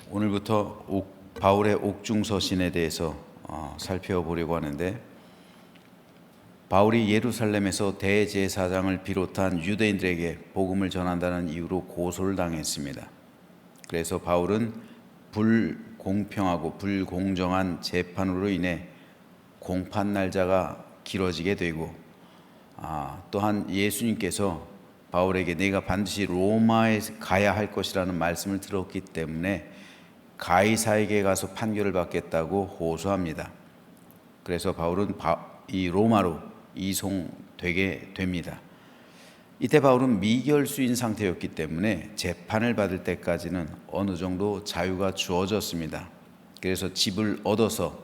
오늘부터 바울의 옥중서신에 대해서 살펴보려고 하는데, 바울이 예루살렘에서 대제사장을 비롯한 유대인들에게 복음을 전한다는 이유로 고소를 당했습니다. 그래서 바울은 불공평하고 불공정한 재판으로 인해 공판 날짜가 길어지게 되고, 또한 예수님께서 바울에게 내가 반드시 로마에 가야 할 것이라는 말씀을 들었기 때문에 가이사에게 가서 판결을 받겠다고 호소합니다. 그래서 바울은 이 로마로 이송되게 됩니다. 이때 바울은 미결수인 상태였기 때문에 재판을 받을 때까지는 어느 정도 자유가 주어졌습니다. 그래서 집을 얻어서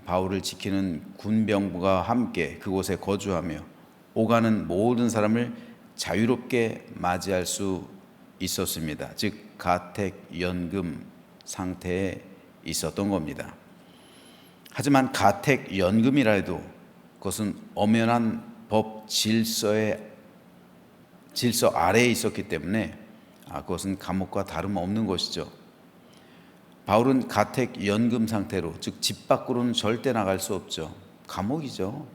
바울을 지키는 군병부가 함께 그곳에 거주하며 오가는 모든 사람을 자유롭게 맞이할 수 있었습니다. 즉 가택연금 상태에 있었던 겁니다. 하지만 가택연금이라 해도 그것은 엄연한 법 질서 아래에 있었기 때문에 그것은 감옥과 다름없는 것이죠. 바울은 가택연금 상태로, 즉 집 밖으로는 절대 나갈 수 없죠. 감옥이죠.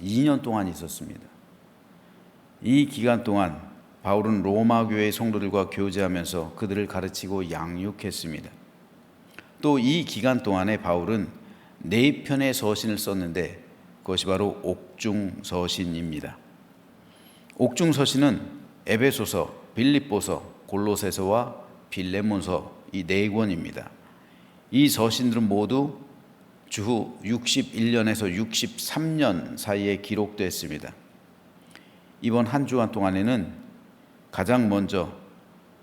2년 동안 있었습니다. 이 기간 동안 바울은 로마 교회의 성도들과 교제하면서 그들을 가르치고 양육했습니다. 또 이 기간 동안에 바울은 4편의 서신을 썼는데 그것이 바로 옥중서신입니다. 옥중서신은 에베소서, 빌립보서, 골로새서와 빌레몬서 이 4권입니다. 이 서신들은 모두 주후 61년에서 63년 사이에 기록됐습니다. 이번 한 주간 동안에는 가장 먼저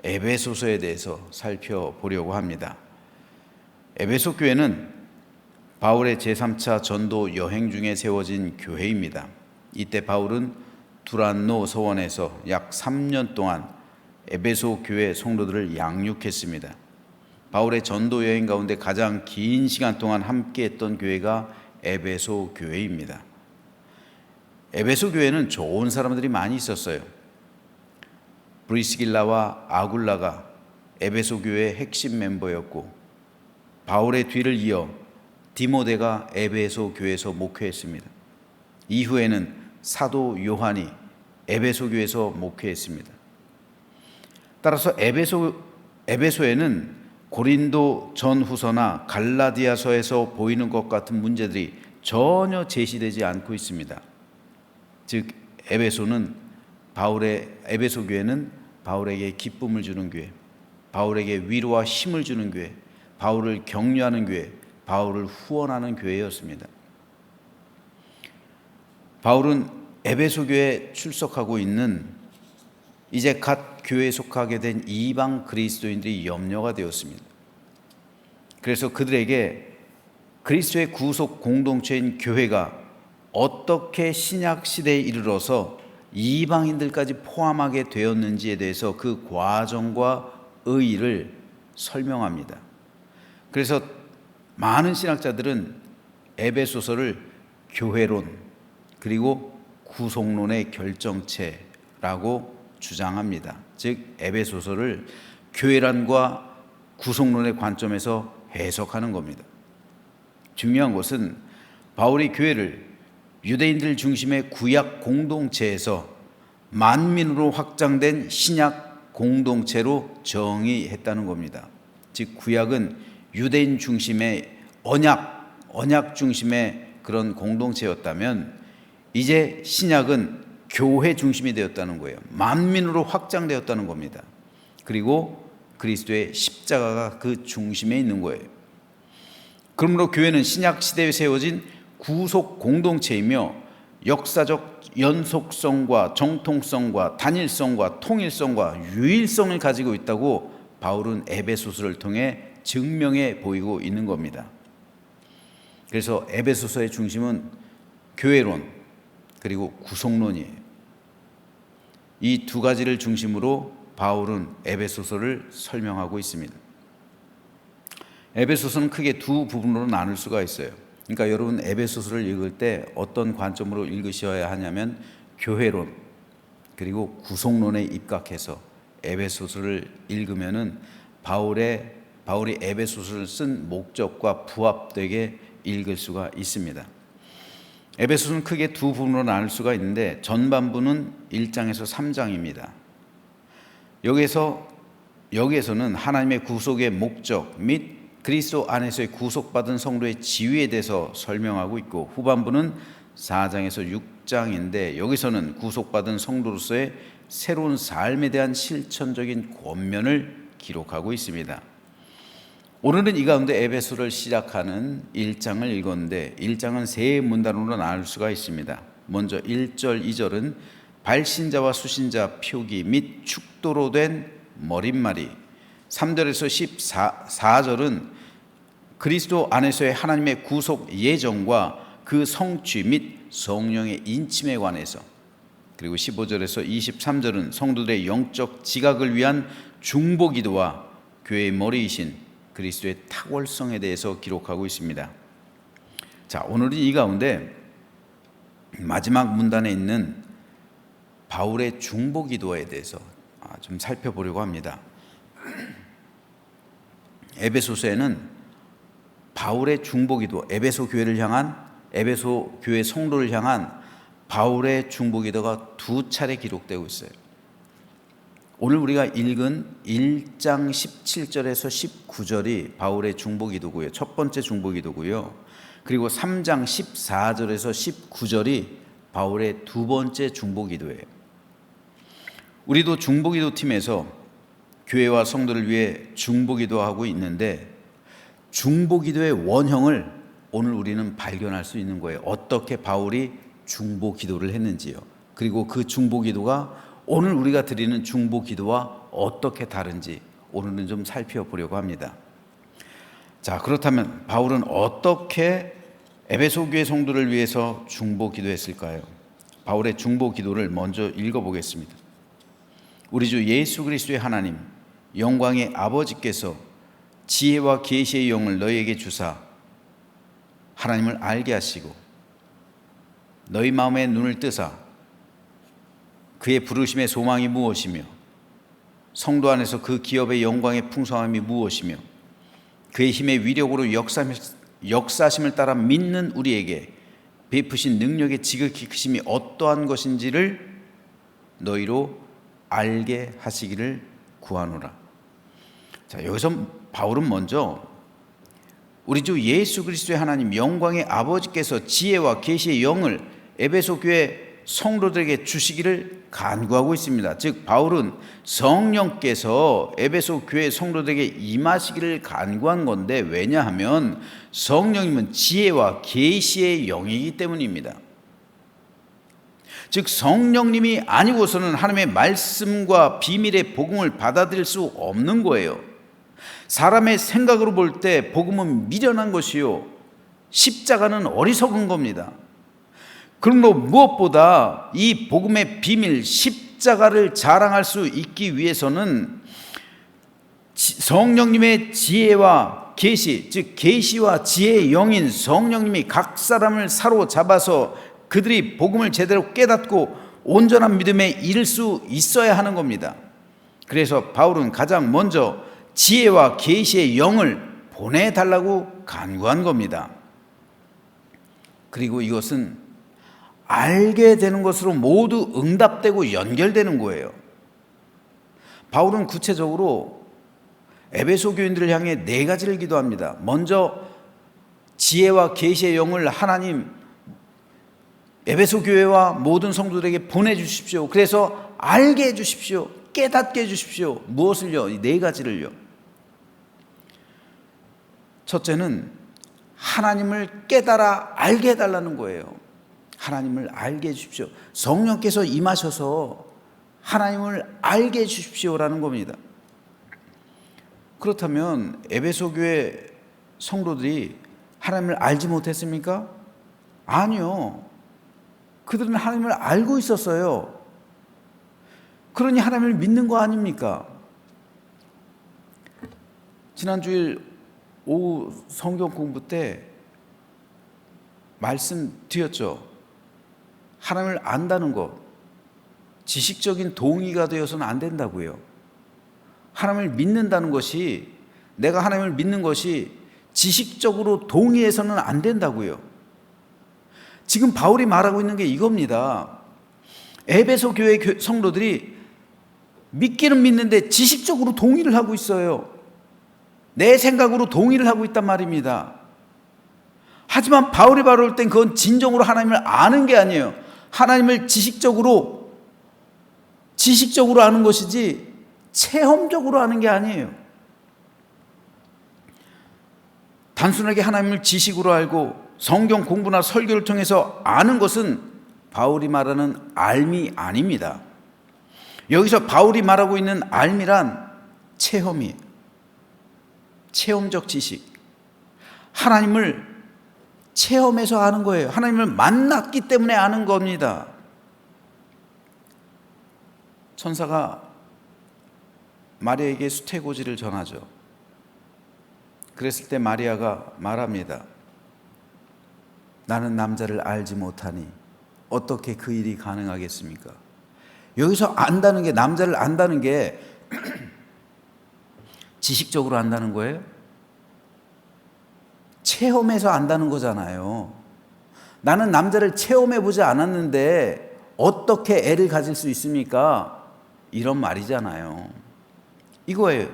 에베소서에 대해서 살펴보려고 합니다. 에베소 교회는 바울의 제3차 전도 여행 중에 세워진 교회입니다. 이때 바울은 두란노 서원에서 약 3년 동안 에베소 교회 성도들을 양육했습니다. 바울의 전도 여행 가운데 가장 긴 시간 동안 함께했던 교회가 에베소 교회입니다. 에베소 교회는 좋은 사람들이 많이 있었어요. 브리스길라와 아굴라가 에베소 교회의 핵심 멤버였고, 바울의 뒤를 이어 디모데가 에베소 교회에서 목회했습니다. 이후에는 사도 요한이 에베소 교회에서 목회했습니다. 따라서 에베소에는 고린도 전후서나 갈라디아서에서 보이는 것 같은 문제들이 전혀 제시되지 않고 있습니다. 즉 에베소 교회는 바울에게 기쁨을 주는 교회, 바울에게 위로와 힘을 주는 교회, 바울을 격려하는 교회, 바울을 후원하는 교회였습니다. 바울은 에베소 교회에 출석하고 있는 이제 갓 교회에 속하게 된 이방 그리스도인들이 염려가 되었습니다. 그래서 그들에게 그리스도의 구속 공동체인 교회가 어떻게 신약 시대에 이르러서 이방인들까지 포함하게 되었는지에 대해서 그 과정과 의의를 설명합니다. 그래서 많은 신학자들은 에베소서를 교회론 그리고 구속론의 결정체라고 주장합니다. 즉 에베소서를 교회론과 구속론의 관점에서 해석하는 겁니다. 중요한 것은 바울이 교회를 유대인들 중심의 구약 공동체에서 만민으로 확장된 신약 공동체로 정의했다는 겁니다. 즉 구약은 유대인 중심의 언약 중심의 그런 공동체였다면 이제 신약은 교회 중심이 되었다는 거예요. 만민으로 확장되었다는 겁니다. 그리고 그리스도의 십자가가 그 중심에 있는 거예요. 그러므로 교회는 신약 시대에 세워진 구속 공동체이며 역사적 연속성과 정통성과 단일성과 통일성과 유일성을 가지고 있다고 바울은 에베소서를 통해 증명해 보이고 있는 겁니다. 그래서 에베소서의 중심은 교회론 그리고 구속론이에요. 이 두 가지를 중심으로 바울은 에베소서를 설명하고 있습니다. 에베소서는 크게 두 부분으로 나눌 수가 있어요. 그러니까 여러분 에베소서를 읽을 때 어떤 관점으로 읽으셔야 하냐면 교회론 그리고 구속론에 입각해서 에베소서를 읽으면은 바울이 에베소서를 쓴 목적과 부합되게 읽을 수가 있습니다. 에베소서는 크게 두 부분으로 나눌 수가 있는데 전반부는 1장에서 3장입니다. 여기에서는 하나님의 구속의 목적 및 그리스도 안에서의 구속받은 성도의 지위에 대해서 설명하고 있고, 후반부는 4장에서 6장인데 여기서는 구속받은 성도로서의 새로운 삶에 대한 실천적인 권면을 기록하고 있습니다. 오늘은 이 가운데 에베소를 시작하는 1장을 읽었는데 1장은 세 문단으로 나눌 수가 있습니다. 먼저 1절, 2절은 발신자와 수신자 표기 및 축도로 된 머릿말이, 3절에서 14절은 그리스도 안에서의 하나님의 구속 예정과 그 성취 및 성령의 인침에 관해서, 그리고 15절에서 23절은 성도들의 영적 지각을 위한 중보기도와 교회의 머리이신 그리스도의 탁월성에 대해서 기록하고 있습니다. 자, 오늘은 이 가운데 마지막 문단에 있는 바울의 중보기도에 대해서 좀 살펴보려고 합니다. 에베소서에는 바울의 중보기도, 에베소 교회 성도를 향한 바울의 중보기도가 두 차례 기록되고 있어요. 오늘 우리가 읽은 1장 17절에서 19절이 바울의 중보기도고요. 첫 번째 중보기도고요. 그리고 3장 14절에서 19절이 바울의 두 번째 중보기도예요. 우리도 중보기도 팀에서 교회와 성도를 위해 중보기도하고 있는데, 중보기도의 원형을 오늘 우리는 발견할 수 있는 거예요. 어떻게 바울이 중보기도를 했는지요. 그리고 그 중보기도가 오늘 우리가 드리는 중보기도와 어떻게 다른지 오늘은 좀 살펴보려고 합니다. 자, 그렇다면 바울은 어떻게 에베소 교회 성도를 위해서 중보기도했을까요? 바울의 중보기도를 먼저 읽어보겠습니다. 우리 주 예수 그리스도의 하나님, 영광의 아버지께서 지혜와 계시의 영을 너희에게 주사 하나님을 알게 하시고 너희 마음의 눈을 뜨사 그의 부르심의 소망이 무엇이며 성도 안에서 그 기업의 영광의 풍성함이 무엇이며 그의 힘의 위력으로 역사심을 따라 믿는 우리에게 베푸신 능력의 지극히 크심이 어떠한 것인지를 너희로 알게 하시기를 구하노라. 자, 여기서 바울은 먼저 우리 주 예수 그리스도의 하나님 영광의 아버지께서 지혜와 계시의 영을 에베소 교회 성도들에게 주시기를 간구하고 있습니다. 즉 바울은 성령께서 에베소 교회 성도들에게 임하시기를 간구한 건데, 왜냐하면 성령님은 지혜와 계시의 영이기 때문입니다. 즉 성령님이 아니고서는 하나님의 말씀과 비밀의 복음을 받아들일 수 없는 거예요. 사람의 생각으로 볼 때 복음은 미련한 것이요 십자가는 어리석은 겁니다. 그러므로 무엇보다 이 복음의 비밀 십자가를 자랑할 수 있기 위해서는 성령님의 지혜와 계시, 즉 계시와 지혜의 영인 성령님이 각 사람을 사로잡아서 그들이 복음을 제대로 깨닫고 온전한 믿음에 이를 수 있어야 하는 겁니다. 그래서 바울은 가장 먼저 지혜와 계시의 영을 보내달라고 간구한 겁니다. 그리고 이것은 알게 되는 것으로 모두 응답되고 연결되는 거예요. 바울은 구체적으로 에베소 교인들을 향해 네 가지를 기도합니다. 먼저 지혜와 계시의 영을 하나님 에베소 교회와 모든 성도들에게 보내주십시오. 그래서 알게 해주십시오. 깨닫게 해주십시오. 무엇을요? 이 네 가지를요. 첫째는 하나님을 깨달아 알게 해달라는 거예요. 하나님을 알게 해주십시오. 성령께서 임하셔서 하나님을 알게 해주십시오라는 겁니다. 그렇다면 에베소 교회 성도들이 하나님을 알지 못했습니까? 아니요. 그들은 하나님을 알고 있었어요. 그러니 하나님을 믿는 거 아닙니까? 지난 주일 오후 성경 공부 때 말씀드렸죠. 하나님을 안다는 것, 지식적인 동의가 되어서는 안 된다고요. 하나님을 믿는다는 것이, 내가 하나님을 믿는 것이 지식적으로 동의해서는 안 된다고요. 지금 바울이 말하고 있는 게 이겁니다. 에베소 교회 성도들이 믿기는 믿는데 지식적으로 동의를 하고 있어요. 내 생각으로 동의를 하고 있단 말입니다. 하지만 바울이 바라볼 땐 그건 진정으로 하나님을 아는 게 아니에요. 하나님을 지식적으로 아는 것이지 체험적으로 아는 게 아니에요. 단순하게 하나님을 지식으로 알고 성경 공부나 설교를 통해서 아는 것은 바울이 말하는 알미 아닙니다. 여기서 바울이 말하고 있는 알미란 체험이에요. 체험적 지식. 하나님을 체험해서 아는 거예요. 하나님을 만났기 때문에 아는 겁니다. 천사가 마리아에게 수태고지를 전하죠. 그랬을 때 마리아가 말합니다. 나는 남자를 알지 못하니 어떻게 그 일이 가능하겠습니까? 여기서 안다는 게, 남자를 안다는 게 지식적으로 안다는 거예요? 체험해서 안다는 거잖아요. 나는 남자를 체험해보지 않았는데 어떻게 애를 가질 수 있습니까? 이런 말이잖아요. 이거예요.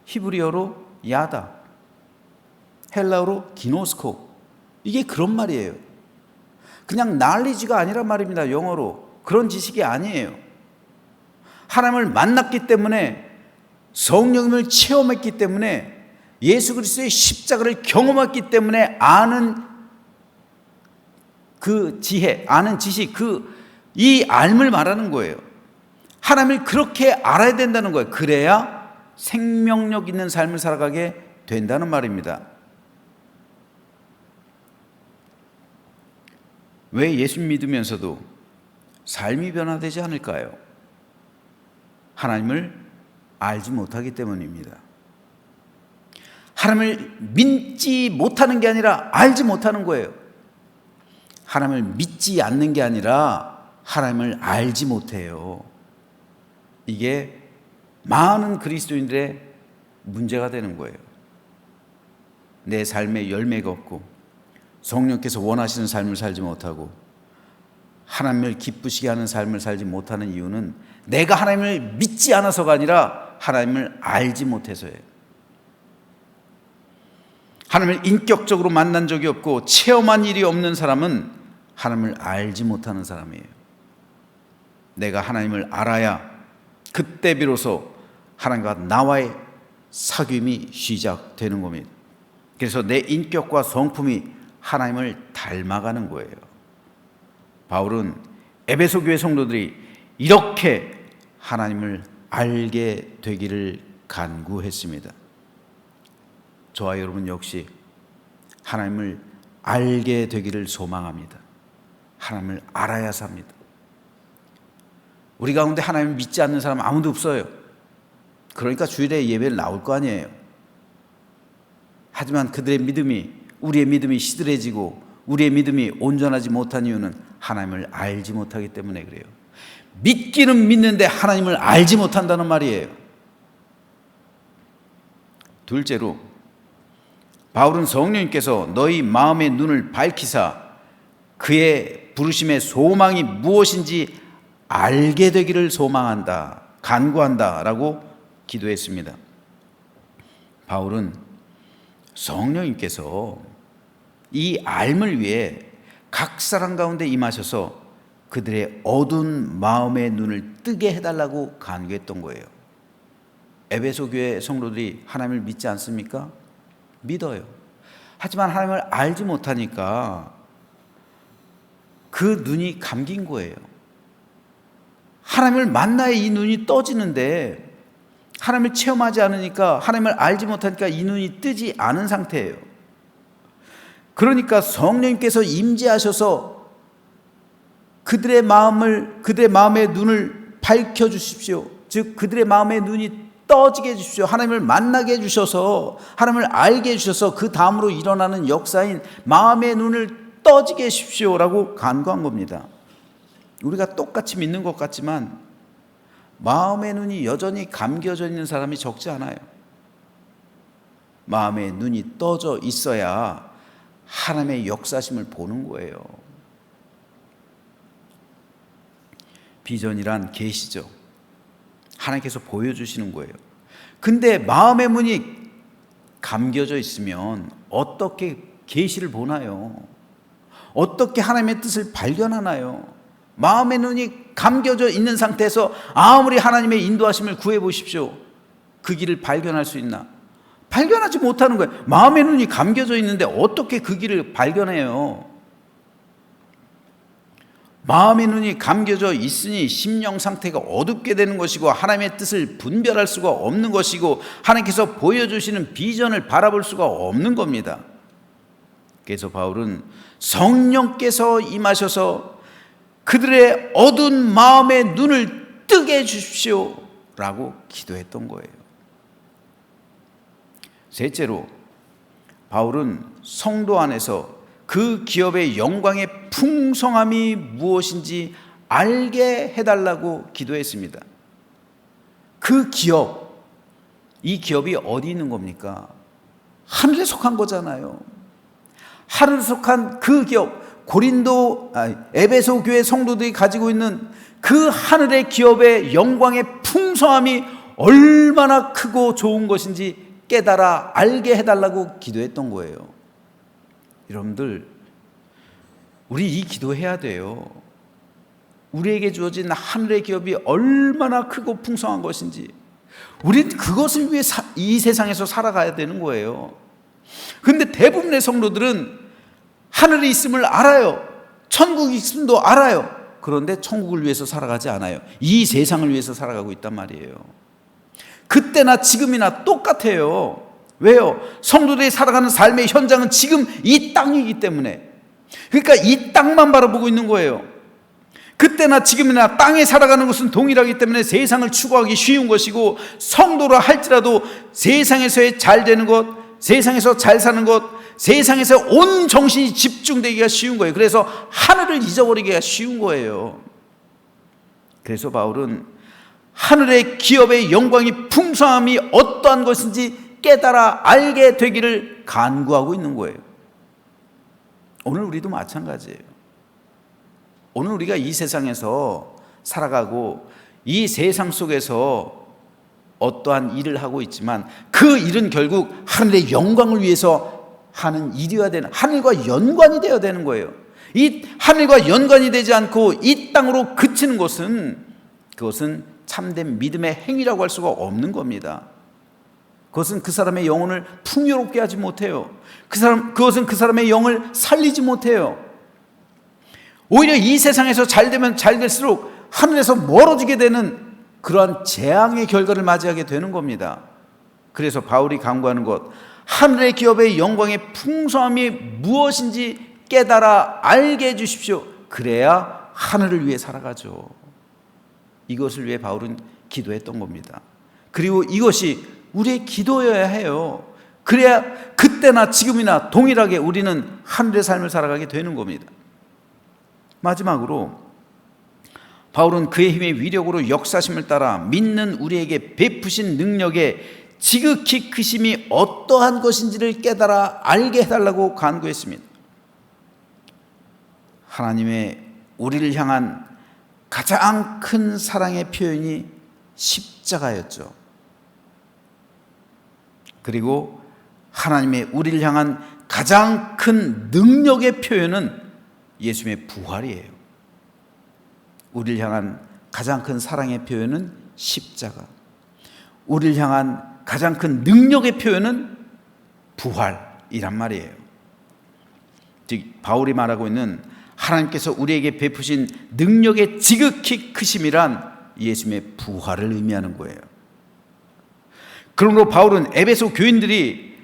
히브리어로 야다, 헬라어로 기노스코. 이게 그런 말이에요. 그냥 knowledge가 아니란 말입니다. 영어로. 그런 지식이 아니에요. 하나님을 만났기 때문에, 성령님을 체험했기 때문에, 예수 그리스도의 십자가를 경험했기 때문에 아는 그 지혜, 아는 지식, 이 알을 말하는 거예요. 하나님을 그렇게 알아야 된다는 거예요. 그래야 생명력 있는 삶을 살아가게 된다는 말입니다. 왜 예수 믿으면서도 삶이 변화되지 않을까요? 하나님을 알지 못하기 때문입니다. 하나님을 믿지 못하는 게 아니라 알지 못하는 거예요. 하나님을 믿지 않는 게 아니라 하나님을 알지 못해요. 이게 많은 그리스도인들의 문제가 되는 거예요. 내 삶에 열매가 없고 성령께서 원하시는 삶을 살지 못하고 하나님을 기쁘시게 하는 삶을 살지 못하는 이유는 내가 하나님을 믿지 않아서가 아니라 하나님을 알지 못해서예요. 하나님을 인격적으로 만난 적이 없고 체험한 일이 없는 사람은 하나님을 알지 못하는 사람이에요. 내가 하나님을 알아야 그때 비로소 하나님과 나와의 사귐이 시작되는 겁니다. 그래서 내 인격과 성품이 하나님을 닮아가는 거예요. 바울은 에베소 교회 성도들이 이렇게 하나님을 알게 되기를 간구했습니다. 저와 여러분 역시 하나님을 알게 되기를 소망합니다. 하나님을 알아야 삽니다. 우리 가운데 하나님을 믿지 않는 사람 아무도 없어요. 그러니까 주일에 예배를 나올 거 아니에요. 하지만 그들의 믿음이, 우리의 믿음이 시들해지고 우리의 믿음이 온전하지 못한 이유는 하나님을 알지 못하기 때문에 그래요. 믿기는 믿는데 하나님을 알지 못한다는 말이에요. 둘째로, 바울은 성령님께서 너희 마음의 눈을 밝히사 그의 부르심의 소망이 무엇인지 알게 되기를 소망한다, 간구한다 라고 기도했습니다. 바울은 성령님께서 이 알을 위해 각 사람 가운데 임하셔서 그들의 어두운 마음의 눈을 뜨게 해달라고 간구했던 거예요. 에베소 교회 성도들이 하나님을 믿지 않습니까? 믿어요. 하지만 하나님을 알지 못하니까 그 눈이 감긴 거예요. 하나님을 만나야 이 눈이 떠지는데 하나님을 체험하지 않으니까, 하나님을 알지 못하니까 이 눈이 뜨지 않은 상태예요. 그러니까 성령님께서 임재하셔서 그들의 마음의 눈을 밝혀주십시오. 즉 그들의 마음의 눈이 떠지게 해주십시오. 하나님을 만나게 해주셔서, 하나님을 알게 해주셔서 그 다음으로 일어나는 역사인 마음의 눈을 떠지게 해주십시오 라고 간구한 겁니다. 우리가 똑같이 믿는 것 같지만 마음의 눈이 여전히 감겨져 있는 사람이 적지 않아요. 마음의 눈이 떠져 있어야 하나님의 역사심을 보는 거예요. 비전이란 계시죠. 하나님께서 보여주시는 거예요. 근데 마음의 문이 감겨져 있으면 어떻게 계시를 보나요? 어떻게 하나님의 뜻을 발견하나요? 마음의 눈이 감겨져 있는 상태에서 아무리 하나님의 인도하심을 구해 보십시오. 그 길을 발견할 수 있나? 발견하지 못하는 거예요. 마음의 눈이 감겨져 있는데 어떻게 그 길을 발견해요? 마음의 눈이 감겨져 있으니 심령 상태가 어둡게 되는 것이고 하나님의 뜻을 분별할 수가 없는 것이고 하나님께서 보여주시는 비전을 바라볼 수가 없는 겁니다. 그래서 바울은 성령께서 임하셔서 그들의 어두운 마음의 눈을 뜨게 해주십시오 라고 기도했던 거예요. 셋째로 바울은 성도 안에서 그 기업의 영광의 풍성함이 무엇인지 알게 해달라고 기도했습니다. 그 기업, 이 기업이 어디 있는 겁니까? 하늘에 속한 거잖아요. 하늘에 속한 그 기업, 에베소 교회 성도들이 가지고 있는 그 하늘의 기업의 영광의 풍성함이 얼마나 크고 좋은 것인지 깨달아 알게 해달라고 기도했던 거예요. 여러분들, 우리 이 기도해야 돼요. 우리에게 주어진 하늘의 기업이 얼마나 크고 풍성한 것인지 우린 그것을 위해 이 세상에서 살아가야 되는 거예요. 그런데 대부분의 성도들은 하늘이 있음을 알아요. 천국이 있음도 알아요. 그런데 천국을 위해서 살아가지 않아요. 이 세상을 위해서 살아가고 있단 말이에요. 그때나 지금이나 똑같아요. 왜요? 성도들이 살아가는 삶의 현장은 지금 이 땅이기 때문에. 그러니까 이 땅만 바라보고 있는 거예요. 그때나 지금이나 땅에 살아가는 것은 동일하기 때문에 세상을 추구하기 쉬운 것이고, 성도라 할지라도 세상에서의 잘 되는 것, 세상에서 잘 사는 것, 세상에서 온 정신이 집중되기가 쉬운 거예요. 그래서 하늘을 잊어버리기가 쉬운 거예요. 그래서 바울은 하늘의 기업의 영광이 풍성함이 어떠한 것인지 깨달아 알게 되기를 간구하고 있는 거예요. 오늘 우리도 마찬가지예요. 오늘 우리가 이 세상에서 살아가고 이 세상 속에서 어떠한 일을 하고 있지만 그 일은 결국 하늘의 영광을 위해서 하는 일이어야 되는, 하늘과 연관이 되어야 되는 거예요. 이 하늘과 연관이 되지 않고 이 땅으로 그치는 것은, 그것은 참된 믿음의 행위라고 할 수가 없는 겁니다. 그것은 그 사람의 영혼을 풍요롭게 하지 못해요. 그것은 그 사람의 영을 살리지 못해요. 오히려 이 세상에서 잘 되면 잘 될수록 하늘에서 멀어지게 되는 그러한 재앙의 결과를 맞이하게 되는 겁니다. 그래서 바울이 강구하는 것, 하늘의 기업의 영광의 풍성함이 무엇인지 깨달아 알게 해주십시오. 그래야 하늘을 위해 살아가죠. 이것을 위해 바울은 기도했던 겁니다. 그리고 이것이 우리의 기도여야 해요. 그래야 그때나 지금이나 동일하게 우리는 하늘의 삶을 살아가게 되는 겁니다. 마지막으로 바울은 그의 힘의 위력으로 역사심을 따라 믿는 우리에게 베푸신 능력의 지극히 크심이 어떠한 것인지를 깨달아 알게 해달라고 간구했습니다. 하나님의 우리를 향한 가장 큰 사랑의 표현이 십자가였죠. 그리고 하나님의 우리를 향한 가장 큰 능력의 표현은 예수님의 부활이에요. 우리를 향한 가장 큰 사랑의 표현은 십자가, 우리를 향한 가장 큰 능력의 표현은 부활이란 말이에요. 즉 바울이 말하고 있는 하나님께서 우리에게 베푸신 능력의 지극히 크심이란 예수님의 부활을 의미하는 거예요. 그러므로 바울은 에베소 교인들이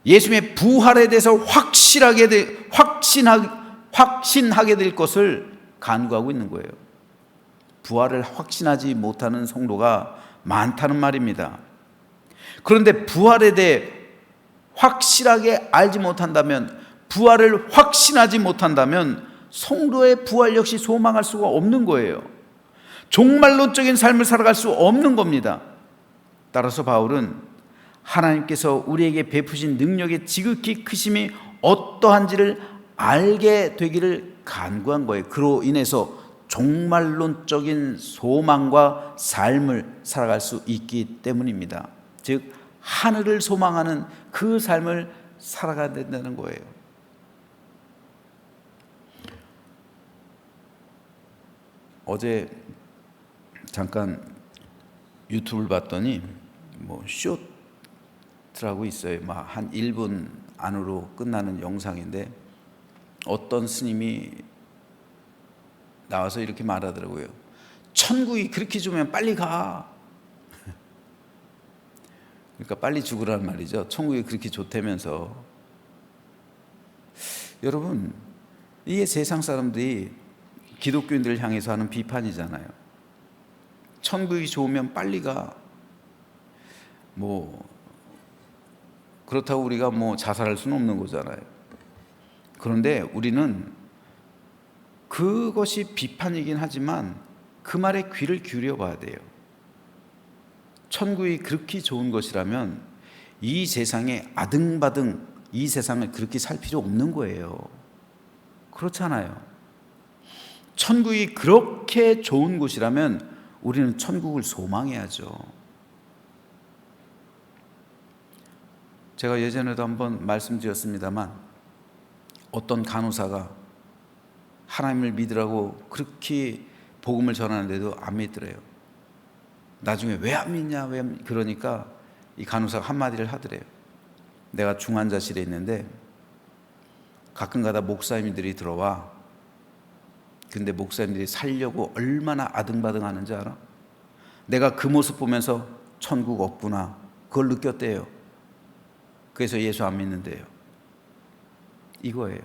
예수님의 부활에 대해서 확신하게 될 것을 간구하고 있는 거예요. 부활을 확신하지 못하는 성도가 많다는 말입니다. 그런데 부활에 대해 확실하게 알지 못한다면, 부활을 확신하지 못한다면 성도의 부활 역시 소망할 수가 없는 거예요. 종말론적인 삶을 살아갈 수 없는 겁니다. 따라서 바울은 하나님께서 우리에게 베푸신 능력의 지극히 크심이 어떠한지를 알게 되기를 간구한 거예요. 그로 인해서 종말론적인 소망과 삶을 살아갈 수 있기 때문입니다. 즉 하늘을 소망하는 그 삶을 살아가야 된다는 거예요. 어제 잠깐 유튜브를 봤더니 쇼트라고 있어요. 한 1분 안으로 끝나는 영상인데 어떤 스님이 나와서 이렇게 말하더라고요. 천국이 그렇게 좋으면 빨리 가. 그러니까 빨리 죽으라는 말이죠. 천국이 그렇게 좋다면서. 여러분, 이게 세상 사람들이 기독교인들을 향해서 하는 비판이잖아요. 천국이 좋으면 빨리 가. 그렇다고 우리가 자살할 수는 없는 거잖아요. 그런데 우리는 그것이 비판이긴 하지만 그 말에 귀를 기울여 봐야 돼요. 천국이 그렇게 좋은 것이라면 이 세상에 아등바등 이 세상을 그렇게 살 필요 없는 거예요. 그렇잖아요. 천국이 그렇게 좋은 곳이라면 우리는 천국을 소망해야죠. 제가 예전에도 한번 말씀드렸습니다만 어떤 간호사가 하나님을 믿으라고 그렇게 복음을 전하는데도 안 믿더래요. 나중에 왜 안 믿냐? 그러니까 이 간호사가 한마디를 하더래요. 내가 중환자실에 있는데 가끔가다 목사님들이 들어와. 근데 목사님들이 살려고 얼마나 아등바등 하는지 알아? 내가 그 모습 보면서 천국 없구나 그걸 느꼈대요. 그래서 예수 안 믿는데요. 이거예요.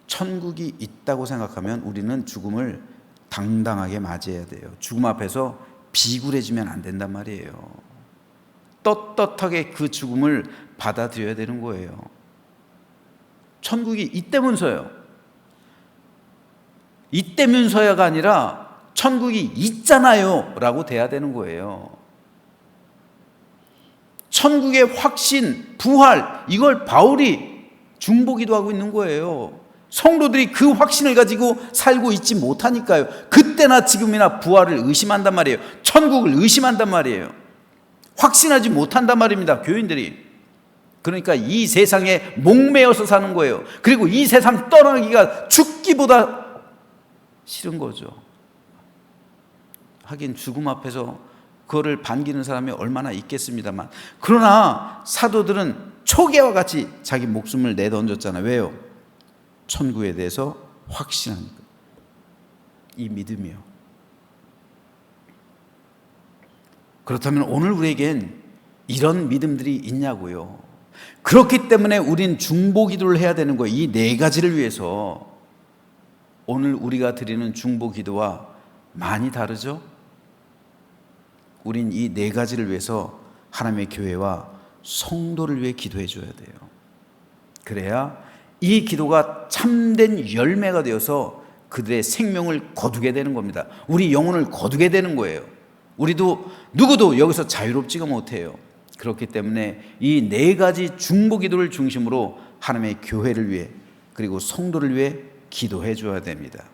천국이 있다고 생각하면 우리는 죽음을 당당하게 맞이해야 돼요. 죽음 앞에서 비굴해지면 안 된단 말이에요. 떳떳하게 그 죽음을 받아들여야 되는 거예요. 천국이 있다면서요. 있다면서야가 아니라 천국이 있잖아요 라고 돼야 되는 거예요. 천국의 확신, 부활, 이걸 바울이 중보기도하고 있는 거예요. 성도들이 그 확신을 가지고 살고 있지 못하니까요. 그때나 지금이나 부활을 의심한단 말이에요. 천국을 의심한단 말이에요. 확신하지 못한단 말입니다, 교인들이. 그러니까 이 세상에 목매어서 사는 거예요. 그리고 이 세상 떠나기가 죽기보다 싫은 거죠. 하긴 죽음 앞에서 그거를 반기는 사람이 얼마나 있겠습니다만, 그러나 사도들은 초계와 같이 자기 목숨을 내던졌잖아요. 왜요? 천국에 대해서 확신하니까. 이 믿음이요. 그렇다면 오늘 우리에겐 이런 믿음들이 있냐고요. 그렇기 때문에 우린 중보기도를 해야 되는 거예요. 이 네 가지를 위해서. 오늘 우리가 드리는 중보기도와 많이 다르죠? 우린 이 네 가지를 위해서 하나님의 교회와 성도를 위해 기도해 줘야 돼요. 그래야 이 기도가 참된 열매가 되어서 그들의 생명을 거두게 되는 겁니다. 우리 영혼을 거두게 되는 거예요. 우리도 누구도 여기서 자유롭지가 못해요. 그렇기 때문에 이 네 가지 중보기도를 중심으로 하나님의 교회를 위해 그리고 성도를 위해 기도해 줘야 됩니다.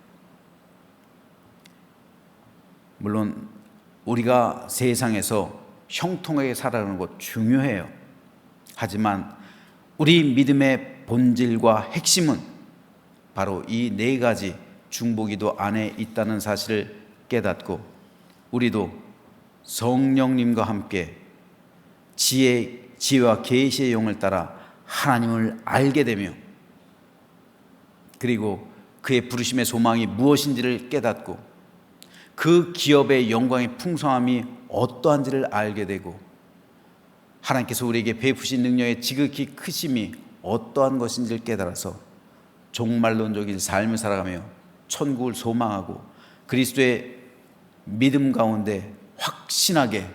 물론 우리가 세상에서 형통하게 살아가는 것 중요해요. 하지만 우리 믿음의 본질과 핵심은 바로 이 네 가지 중보기도 안에 있다는 사실을 깨닫고 우리도 성령님과 함께 지혜와 계시의 영을 따라 하나님을 알게 되며 그리고 그의 부르심의 소망이 무엇인지를 깨닫고 그 기업의 영광의 풍성함이 어떠한지를 알게 되고 하나님께서 우리에게 베푸신 능력의 지극히 크심이 어떠한 것인지를 깨달아서 종말론적인 삶을 살아가며 천국을 소망하고 그리스도의 믿음 가운데 확신하게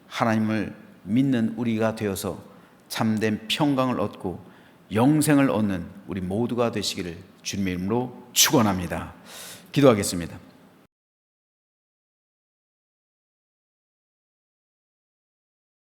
하나님을 믿는 우리가 되어서 참된 평강을 얻고 영생을 얻는 우리 모두가 되시기를 주님의 이름으로 축원합니다. 기도하겠습니다.